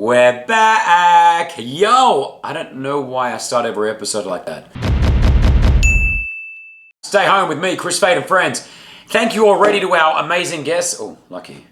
We're back! Yo! I don't know why I start every episode like that. Stay home with me, Kris Fade and friends. Thank you already to our amazing guests. Oh, lucky.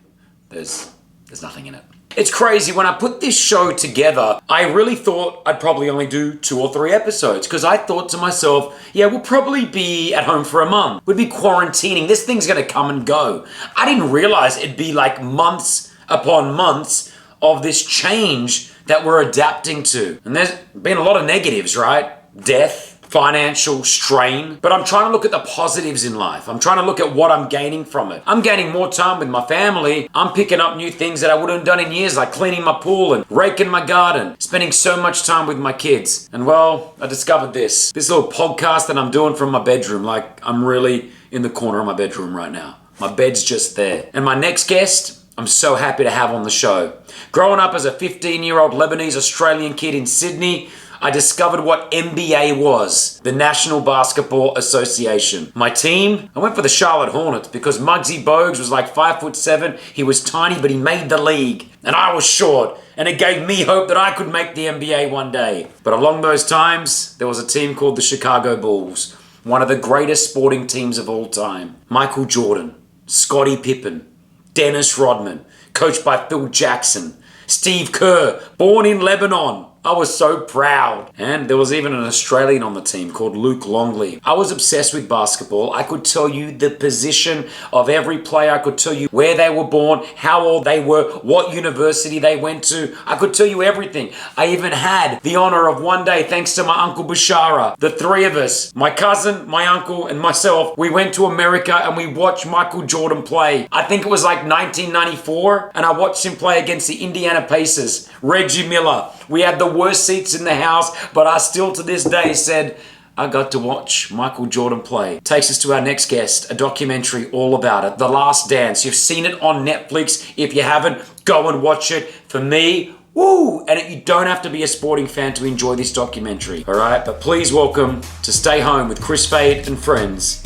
There's nothing in it. It's crazy, when I put this show together, I really thought I'd probably only do 2 or 3 episodes, because I thought to myself, yeah, we'll probably be at home for a month. We'd be quarantining. This thing's gonna come and go. I didn't realize it'd be like months upon months of this change that we're adapting to. And there's been a lot of negatives, right? Death, financial strain, but I'm trying to look at the positives in life. I'm trying to look at what I'm gaining from it. I'm gaining more time with my family. I'm picking up new things that I wouldn't have done in years, like cleaning my pool and raking my garden, spending so much time with my kids. And well, I discovered this little podcast that I'm doing from my bedroom. Like, I'm really in the corner of my bedroom right now. My bed's just there. And my next guest, I'm so happy to have on the show. Growing up as a 15-year-old Lebanese Australian kid in Sydney, I discovered what NBA was, the National Basketball Association. My team, I went for the Charlotte Hornets because Muggsy Bogues was like 5'7". He was tiny, but he made the league. And I was short, and it gave me hope that I could make the NBA one day. But along those times, there was a team called the Chicago Bulls, one of the greatest sporting teams of all time. Michael Jordan, Scottie Pippen, Dennis Rodman, coached by Phil Jackson, Steve Kerr, born in Lebanon. I was so proud. And there was even an Australian on the team called Luke Longley. I was obsessed with basketball. I could tell you the position of every player. I could tell you where they were born, how old they were, what university they went to. I could tell you everything. I even had the honor of one day, thanks to my Uncle Bashara, the 3 of us, my cousin, my uncle, and myself, we went to America and we watched Michael Jordan play. I think it was like 1994, and I watched him play against the Indiana Pacers, Reggie Miller. We had the worst seats in the house, but I still to this day said, I got to watch Michael Jordan play. Takes us to our next guest, a documentary all about it, The Last Dance. You've seen it on Netflix. If you haven't, go and watch it. For me, woo! And you don't have to be a sporting fan to enjoy this documentary, all right? But please welcome to Stay Home with Kris Fade and friends,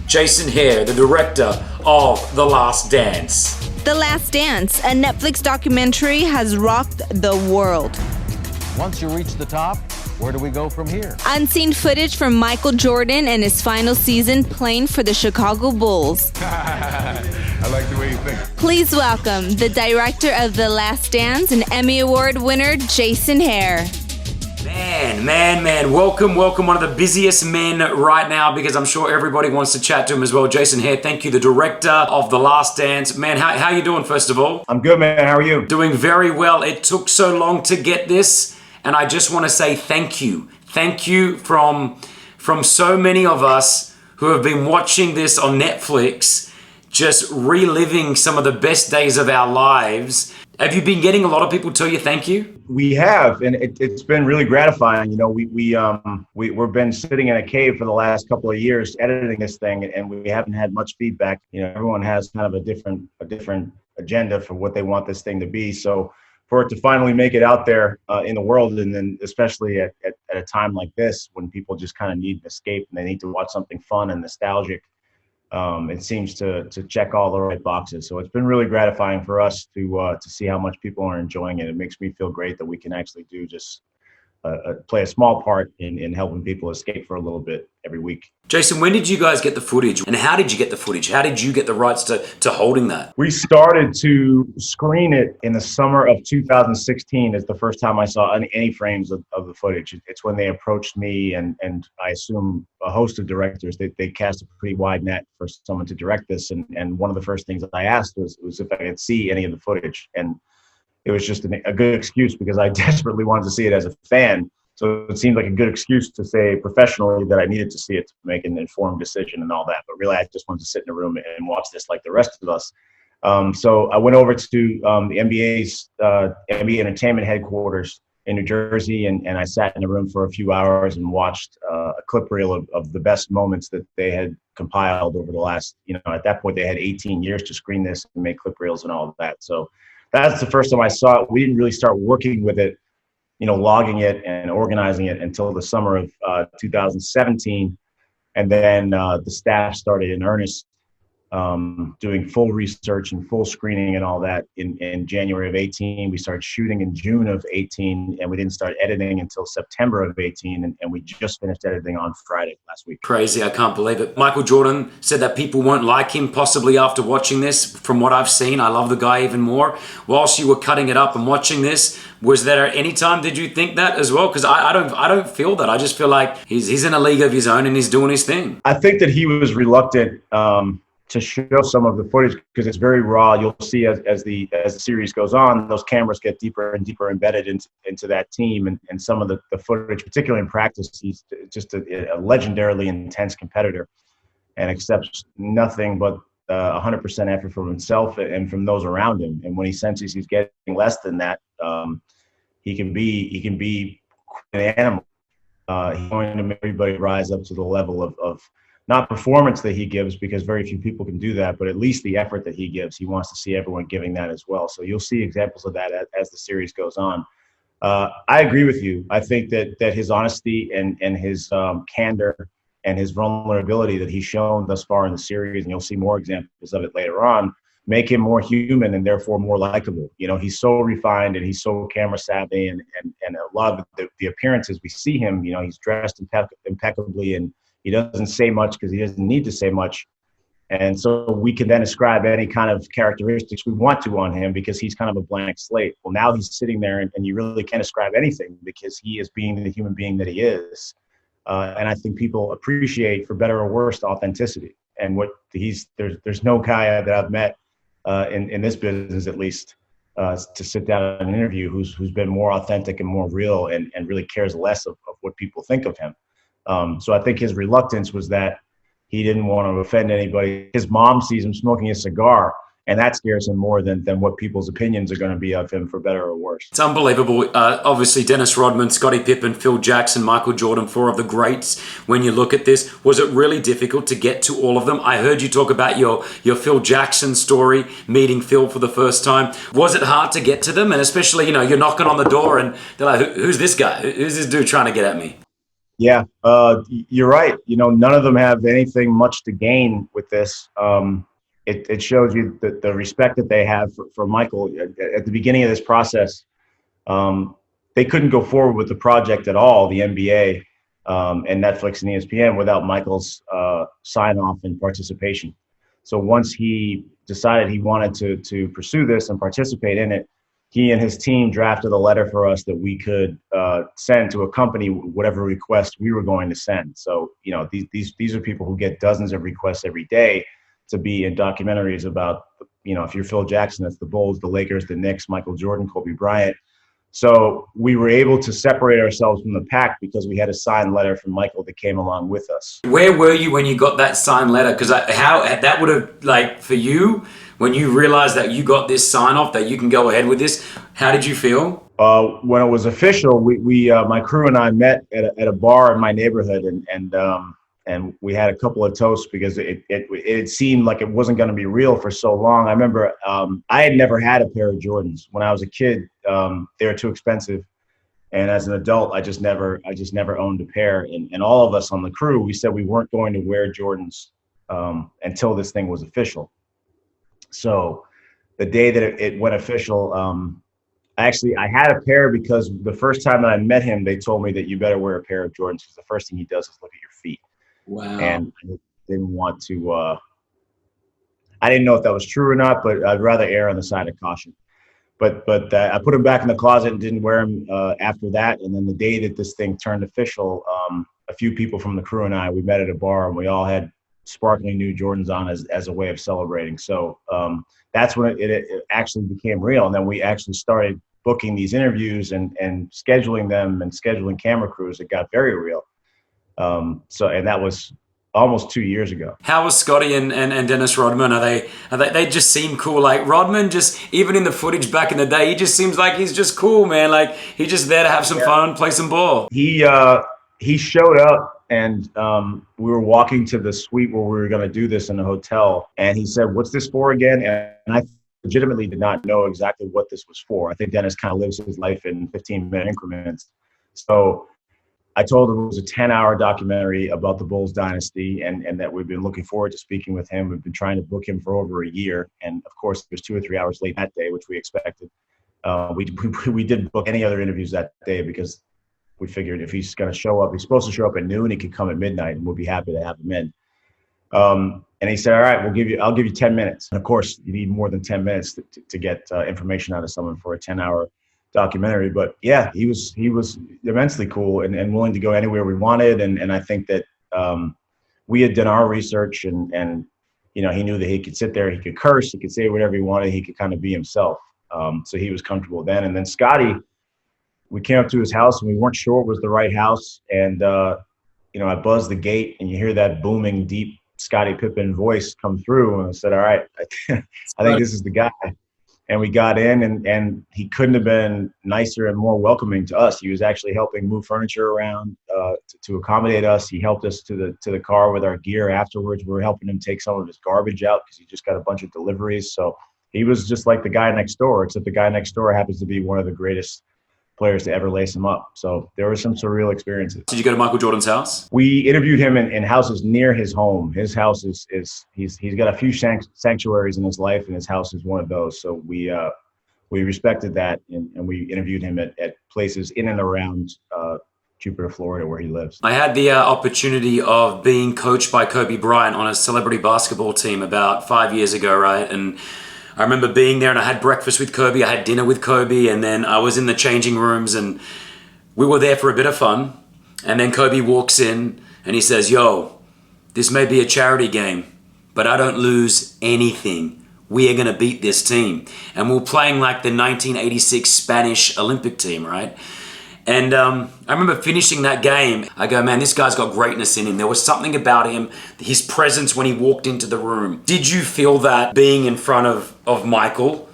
Jason Hehir, the director of The Last Dance. The Last Dance, a Netflix documentary, has rocked the world. Once you reach the top, where do we go from here? Unseen footage from Michael Jordan and his final season playing for the Chicago Bulls. I like the way you think. Please welcome the director of The Last Dance and Emmy Award winner, Jason Hehir. Man, welcome, one of the busiest men right now, because I'm sure everybody wants to chat to him as well. Jason Hehir, thank you, the director of The Last Dance. Man, how you doing, first of all? I'm good, man. How are you? Doing very well. It took so long to get this, and I just want to say thank you. Thank you from so many of us who have been watching this on Netflix, just reliving some of the best days of our lives. Have you been getting a lot of people tell you thank you? We have, and it's been really gratifying. You know, we've been sitting in a cave for the last couple of years editing this thing, and we haven't had much feedback. You know, everyone has kind of a different agenda for what they want this thing to be. So for it to finally make it out there in the world, and then especially at a time like this when people just kind of need an escape and they need to watch something fun and nostalgic, it seems to check all the right boxes. So it's been really gratifying for us to see how much people are enjoying it. It makes me feel great that we can actually do just play a small part in helping people escape for a little bit every week. Jason, when did you guys get the footage, and how did you get the footage? How did you get the rights to holding that? We started to screen it in the summer of 2016 is the first time I saw any frames of the footage. It's when they approached me and I assume a host of directors. They cast a pretty wide net for someone to direct this. And one of the first things that I asked was if I could see any of the footage. And it was just a good excuse because I desperately wanted to see it as a fan. So it seemed like a good excuse to say professionally that I needed to see it to make an informed decision and all that. But really, I just wanted to sit in a room and watch this like the rest of us. So I went over to the NBA's NBA Entertainment headquarters in New Jersey, and I sat in a room for a few hours and watched a clip reel of the best moments that they had compiled over the last, at that point, they had 18 years to screen this and make clip reels and all of that. So that's the first time I saw it. We didn't really start working with it, logging it and organizing it until the summer of 2017. And then the staff started in earnest doing full research and full screening and all that in January of 18. We started shooting in June of 18, and we didn't start editing until September of 18, and we just finished editing on Friday last week. Crazy, I can't believe it. Michael Jordan said that people won't like him possibly after watching this. From what I've seen, I love the guy even more. Whilst you were cutting it up and watching this, was there any time did you think that as well? Because I don't feel that. I just feel like he's in a league of his own and he's doing his thing. I think that he was reluctant to show some of the footage because it's very raw. You'll see as the series goes on, those cameras get deeper and deeper embedded into that team, and some of the footage, particularly in practice, he's just a legendarily intense competitor and accepts nothing but 100% effort from himself and from those around him. And when he senses he's getting less than that, he can be an animal. He's going to make everybody rise up to the level of not performance that he gives, because very few people can do that, but at least the effort that he gives. He wants to see everyone giving that as well. So you'll see examples of that as the series goes on. I agree with you. I think that his honesty and his candor and his vulnerability that he's shown thus far in the series, and you'll see more examples of it later on, make him more human and therefore more likable. You know, he's so refined and he's so camera savvy, and a lot of the appearances we see him, you know, he's dressed impeccably, and he doesn't say much because he doesn't need to say much. And so we can then ascribe any kind of characteristics we want to on him because he's kind of a blank slate. Well, now he's sitting there and you really can't ascribe anything because he is being the human being that he is. And I think people appreciate, for better or worse, authenticity. And there's no guy that I've met in this business, at least, to sit down in an interview who's been more authentic and more real and really cares less of what people think of him. So I think his reluctance was that he didn't want to offend anybody. His mom sees him smoking a cigar, and that scares him more than what people's opinions are going to be of him, for better or worse. It's unbelievable. Obviously, Dennis Rodman, Scottie Pippen, Phil Jackson, Michael Jordan, four of the greats. When you look at this, was it really difficult to get to all of them? I heard you talk about your Phil Jackson story, meeting Phil for the first time. Was it hard to get to them? And especially, you know, you're knocking on the door and they're like, who's this guy? Who's this dude trying to get at me? Yeah, you're right. You know, none of them have anything much to gain with this. It shows you the respect that they have for Michael. At the beginning of this process, they couldn't go forward with the project at all, the NBA and Netflix and ESPN, without Michael's sign-off and participation. So once he decided he wanted to pursue this and participate in it, he and his team drafted a letter for us that we could send to accompany whatever request we were going to send. So, you know, these are people who get dozens of requests every day to be in documentaries about, you know, if you're Phil Jackson, that's the Bulls, the Lakers, the Knicks, Michael Jordan, Kobe Bryant. So we were able to separate ourselves from the pack because we had a signed letter from Michael that came along with us. Where were you when you got that signed letter? Because how that would have, like, for you, when you realized that you got this sign off that you can go ahead with this, how did you feel? When it was official, we my crew and I met at a bar in my neighborhood, and we had a couple of toasts because it seemed like it wasn't going to be real for so long. I remember I had never had a pair of Jordans when I was a kid. They were too expensive, and as an adult, I just never owned a pair. And all of us on the crew, we said we weren't going to wear Jordans until this thing was official. So the day that it went official, I had a pair because the first time that I met him, they told me that you better wear a pair of Jordans because the first thing he does is look at your feet. Wow. And I didn't want to, I didn't know if that was true or not, but I'd rather err on the side of caution. But I put them back in the closet and didn't wear them after that. And then the day that this thing turned official, a few people from the crew and we met at a bar, and we all had sparkling new Jordans on as a way of celebrating. So that's when it actually became real. And then we actually started booking these interviews and scheduling them and scheduling camera crews. It got very real. And that was almost 2 years ago. How was Scotty and Dennis Rodman? Are they just seem cool? Like Rodman, just even in the footage back in the day, he just seems like he's just cool, man. Like he's just there to have some fun, play some ball. He showed up, and we were walking to the suite where we were going to do this in the hotel, and he said, "What's this for again?" And I legitimately did not know exactly what this was for. I think Dennis kind of lives his life in 15-minute increments. So I told him it was a 10-hour documentary about the Bulls dynasty, and that we've been looking forward to speaking with him. We've been trying to book him for over a year. And of course, it was 2 or 3 hours late that day, which we expected. We didn't book any other interviews that day because we figured if he's going to show up, he's supposed to show up at noon. He could come at midnight, and we'll be happy to have him in. And he said, "All right, I'll give you 10 minutes." And of course, you need more than 10 minutes to get information out of someone for a 10-hour documentary. But yeah, he was immensely cool and willing to go anywhere we wanted. And I think that we had done our research, and he knew that he could sit there, he could curse, he could say whatever he wanted, he could kind of be himself. So he was comfortable then. And then Scotty, we came up to his house and we weren't sure it was the right house. And, I buzzed the gate and you hear that booming, deep Scottie Pippen voice come through. And I said, all right, I think this is the guy. And we got in, and he couldn't have been nicer and more welcoming to us. He was actually helping move furniture around to accommodate us. He helped us to the car with our gear afterwards. We were helping him take some of his garbage out because he just got a bunch of deliveries. So he was just like the guy next door, except the guy next door happens to be one of the greatest players to ever lace him up. So there were some surreal experiences. Did you go to Michael Jordan's house? We interviewed him in houses near his home. His house he's got a few sanctuaries in his life, and his house is one of those. So we respected that, and we interviewed him at places in and around Jupiter, Florida, where he lives. I had the opportunity of being coached by Kobe Bryant on a celebrity basketball team about 5 years ago, right? And I remember being there, and I had breakfast with Kobe, I had dinner with Kobe, and then I was in the changing rooms, and we were there for a bit of fun. And then Kobe walks in and he says, "Yo, this may be a charity game, but I don't lose anything. We are going to beat this team." And we're playing like the 1986 Spanish Olympic team, right? And I remember finishing that game. I go, man, this guy's got greatness in him. There was something about him, his presence when he walked into the room. Did you feel that being in front of Michael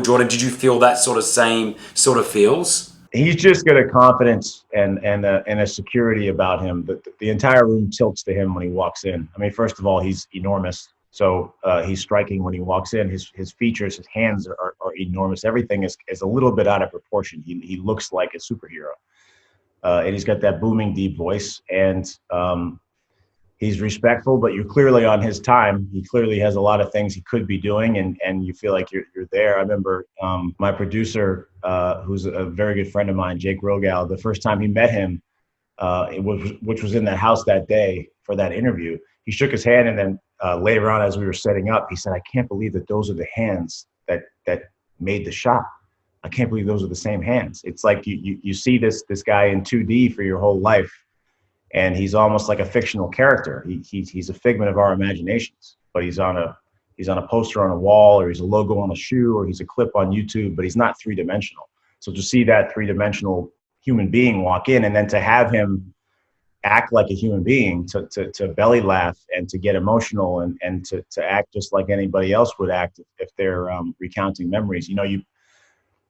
Jordan? Did you feel that same sort of feels? He's just got a confidence and a security about him. The entire room tilts to him when he walks in. I mean, first of all, he's enormous. So he's striking when he walks in. His features, his hands are enormous. Everything is a little bit out of proportion. He looks like a superhero. And he's got that booming, deep voice. And he's respectful, but you're clearly on his time. He clearly has a lot of things he could be doing, and you feel like you're there. I remember my producer, who's a very good friend of mine, Jake Rogal, the first time he met him, which was in that house that day for that interview, he shook his hand, and then later on, as we were setting up, he said, "I can't believe that those are the hands that made the shot. I can't believe those are the same hands." It's like you see this guy in 2D for your whole life, and he's almost like a fictional character. He's a figment of our imaginations, but he's on a poster on a wall, or he's a logo on a shoe, or he's a clip on YouTube, but he's not three-dimensional. So to see that three-dimensional human being walk in, and then to have him act like a human being, to belly laugh and to get emotional and to act just like anybody else would act if they're recounting memories.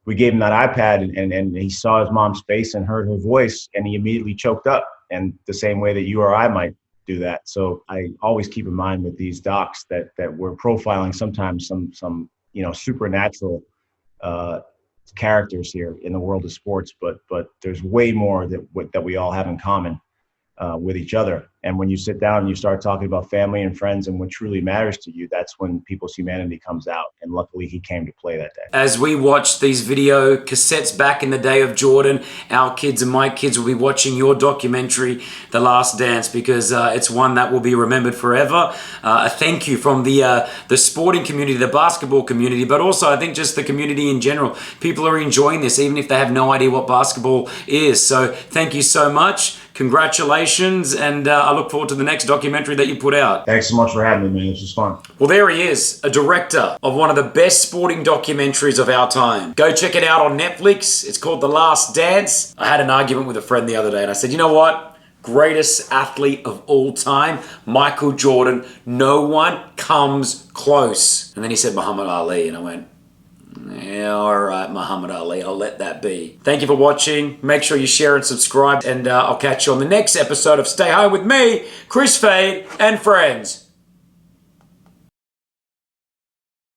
We gave him that iPad, and he saw his mom's face and heard her voice, and he immediately choked up, and the same way that you or I might do that. So I always keep in mind with these docs that we're profiling sometimes some supernatural characters here in the world of sports, but there's way more that we all have in common with each other. And when you sit down and you start talking about family and friends and what truly matters to you, that's when people's humanity comes out. And luckily he came to play that day. As we watch these video cassettes back in the day of Jordan, our kids and my kids will be watching your documentary, The Last Dance, because it's one that will be remembered forever. A thank you from the sporting community, the basketball community, but also I think just the community in general. People are enjoying this, even if they have no idea what basketball is. So thank you so much. Congratulations, and I look forward to the next documentary that you put out. Thanks so much for having me, man. This was fun. Well, there he is, a director of one of the best sporting documentaries of our time. Go check it out on Netflix. It's called The Last Dance. I had an argument with a friend the other day, and I said, you know what? Greatest athlete of all time, Michael Jordan. No one comes close. And then he said Muhammad Ali, and I went, yeah, all right, Muhammad Ali, I'll let that be. Thank you for watching. Make sure you share and subscribe, and I'll catch you on the next episode of Stay Home with me, Kris and friends.